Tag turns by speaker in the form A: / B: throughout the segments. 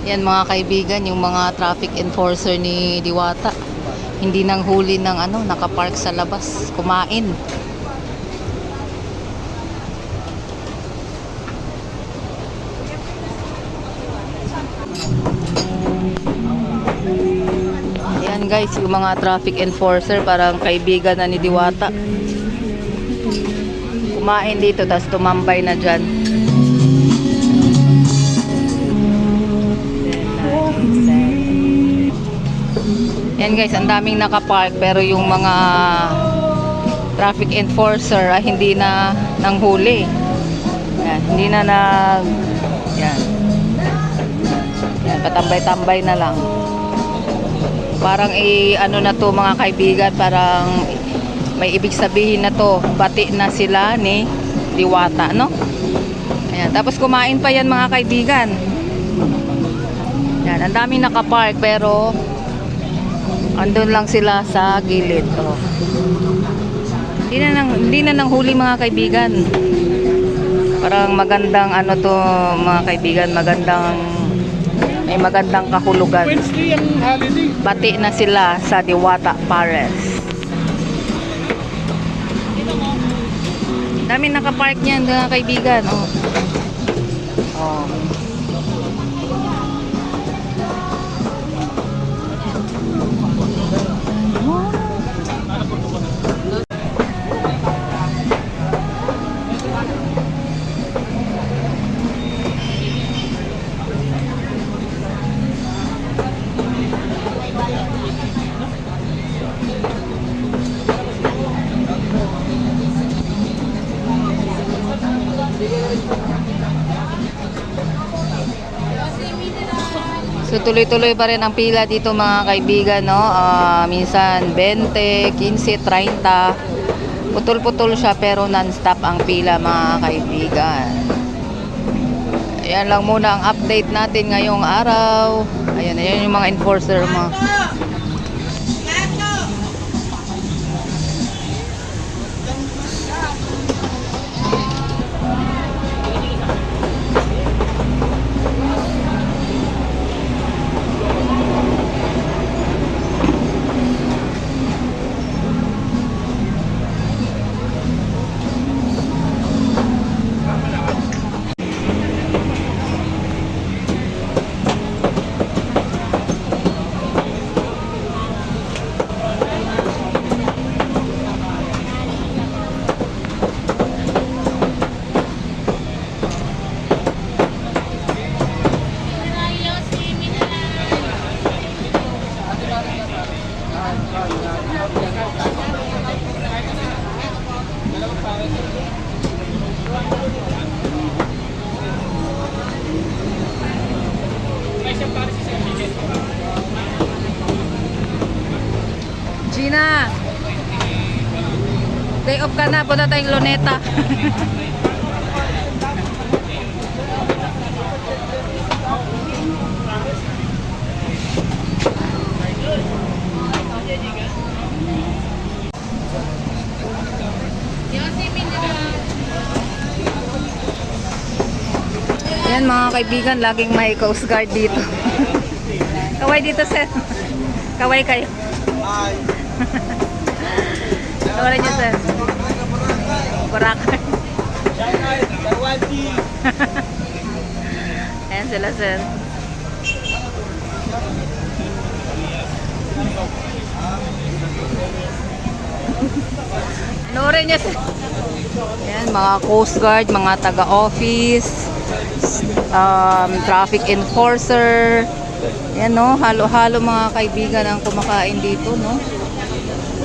A: Yan mga kaibigan, yung mga traffic enforcer ni Diwata. Hindi nang huli ng ano, nakapark sa labas, kumain. Yan guys, yung mga traffic enforcer, parang kaibigan na ni Diwata. Kumain dito, tapos tumambay na dyan. Yan guys, ang daming nakapark pero yung mga traffic enforcer ay hindi na nanghuli. Yan, hindi na yan. Yan, patambay-tambay na lang. Parang ano na to mga kaibigan, parang may ibig sabihin na to, bati na sila ni Diwata, no? Ayan, tapos kumain pa yan mga kaibigan. Yan, ang daming nakapark pero andun lang sila sa gilid. Oh. Hindi na nang huli mga kaibigan. Parang magandang ano to mga kaibigan, may magandang kahulugan. Bati na sila sa Diwata Pares. Dami nakapark niyan mga kaibigan. Oh. Oh. So tuloy-tuloy pa rin ang pila dito mga kaibigan, no? Minsan 20, 15, 30. Putol-putol siya pero non-stop ang pila mga kaibigan. Ayan lang muna ang update natin ngayong araw. Ayan yung mga enforcer mo. Gina, day off ka na, punta tayong Luneta. Yan mga kaibigan, laging may Coast Guard dito. Kaway dito sir. Kaway kayo. Kaway niyo sir. Boracay. Ayan sila sir. Noorin niyo sir. Ayan mga Coast Guard, mga taga-office, traffic enforcer. Yan no, halo-halo mga kaibigan ang kumakain dito, no.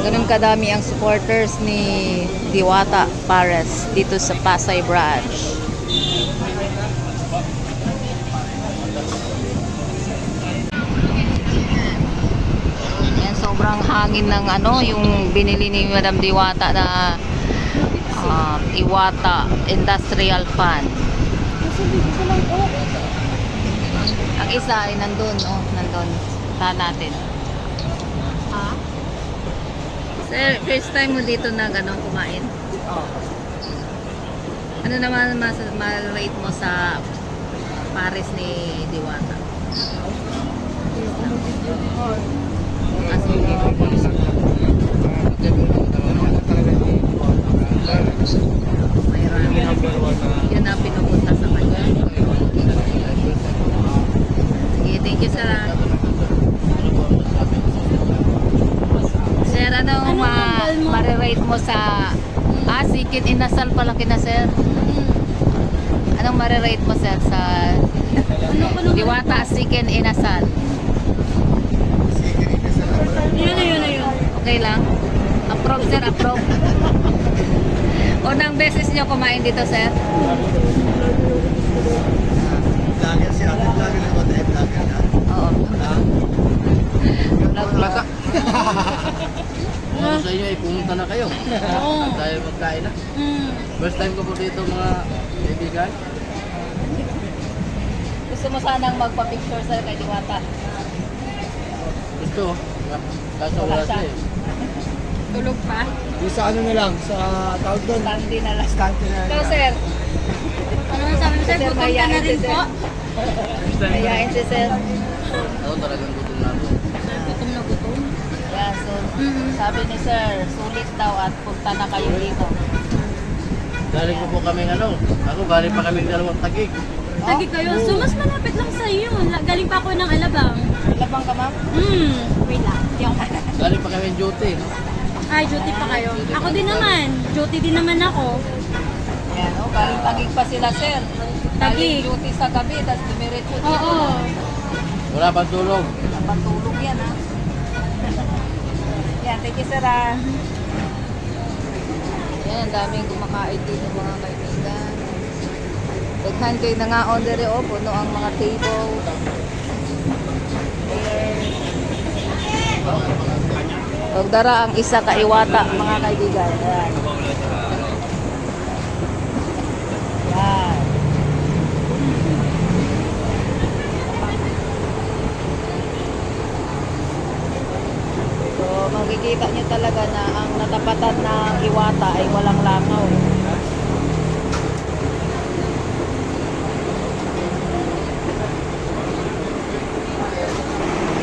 A: Ganun kadami ang supporters ni Diwata Pares dito sa Pasay Branch. Yan, sobrang hangin ng ano, yung binili ni Madam Diwata na Iwata Industrial Fan. Ang isa ay nandun, oh, nandun. Tahan natin. Ha? Sir, first time mo dito na gano'ng kumain? Oh. Ano naman mas rate mo sa Pares ni Diwata? Yan ang pinupunta sa kanya. Sige, thank you sir. Sir, anong ma-rate mo sa Sikin Inasal pala kina sir? Anong ma-rate mo sir sa Diwata Sikin Inasal?
B: Yun.
A: Okay lang? Approve sir, approve. Unang beses nyo kumain dito sir?
C: Vlogger si ate, vlogger na ba tayo? Vlogger na?
A: Oo.
D: Bata. Kung sa inyo ay pumunta na kayo. Tayo magkain na. First time ko po dito mga kaibigan.
A: Gusto mo sanang magpa-picture sir kay Diwata?
D: Gusto. Kaso wala siya eh.
A: Tulog pa?
C: Yung sa ano na lang, sa tawag doon.
A: Standi na lang.
C: Stante na
A: Ikaw
C: lang.
A: sir?
B: Ano sabi mo sir?
A: Sir,
B: Gutom ka
A: mayayain
B: na
A: si
B: rin
A: sir.
B: po?
A: Mayayain si sir.
D: Ako talagang gutom na ako.
B: Gutom na gutom.
A: Yeah, so sabi ni sir, sulit daw at punta na kayo dito.
D: Galing ko po kami ako galing pa kami dalawang tagig.
B: Lagi kayo. So, mas malapit lang sa iyo. Galing pa ako ng Alabang.
A: Labang ka ma'am?
B: Wait lang. Di ako
D: Galing pa kami duty.
B: Ay, duty pa kayo. Ako din naman. Duty din naman ako.
A: Yan, oh, galing tagig pa sila sir. Galing
B: Tagig.
A: duty sa gabi, tapos dumiretso dito.
B: Oo.
D: Wala pang tulog.
A: Napatulog yan ha. Yan, thank you sir ha. Yan, ang daming kumakain dito mga kaibigan. Daghan kayo na nga on the reo, puno ang mga table. Pagdara ang isa kaiwata mga kaibigan. Yan. Yan. So, makikita nyo talaga na ang natapatan ng iwata ay walang langaw.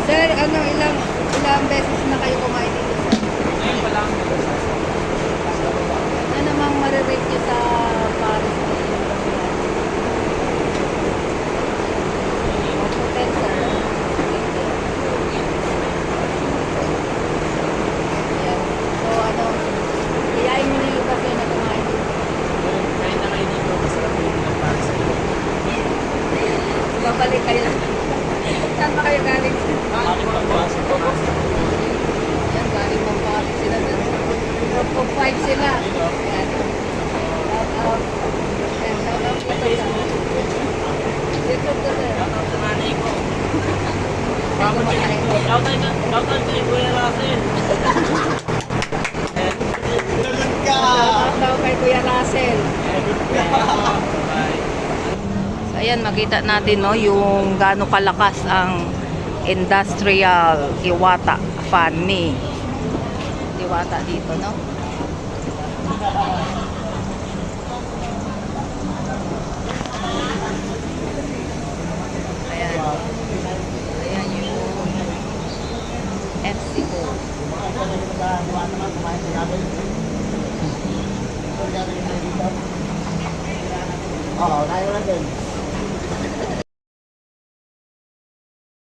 A: Sir, ilang beses na kayo kumain dito, sir?
D: Ngayon pa lang.
A: Ano namang marirate nyo sa Paris? Hotel, sir. Yan. So, iyain nyo na yung kasi na kumain dito.
D: Kain na kayo dito. Masarap yung mga para sa inyo.
A: Babalik kayo. Saan pa kayo galing?
D: Galing pa po.
A: Yan, galing pang Paris sila dun. Group of 5 sila. Yan. Shout out. Yan, shout out dito sa YouTube ko, sir.
D: Shoutout kay Kuya Russell.
A: Shout out daw kay Kuya Russell. So, ayan, makita natin no, yung gaano kalakas ang industrial Iwata fan ni Iwata dito, no? Ayan. Ayan yung FC ko.
C: Oo, tayo lang din.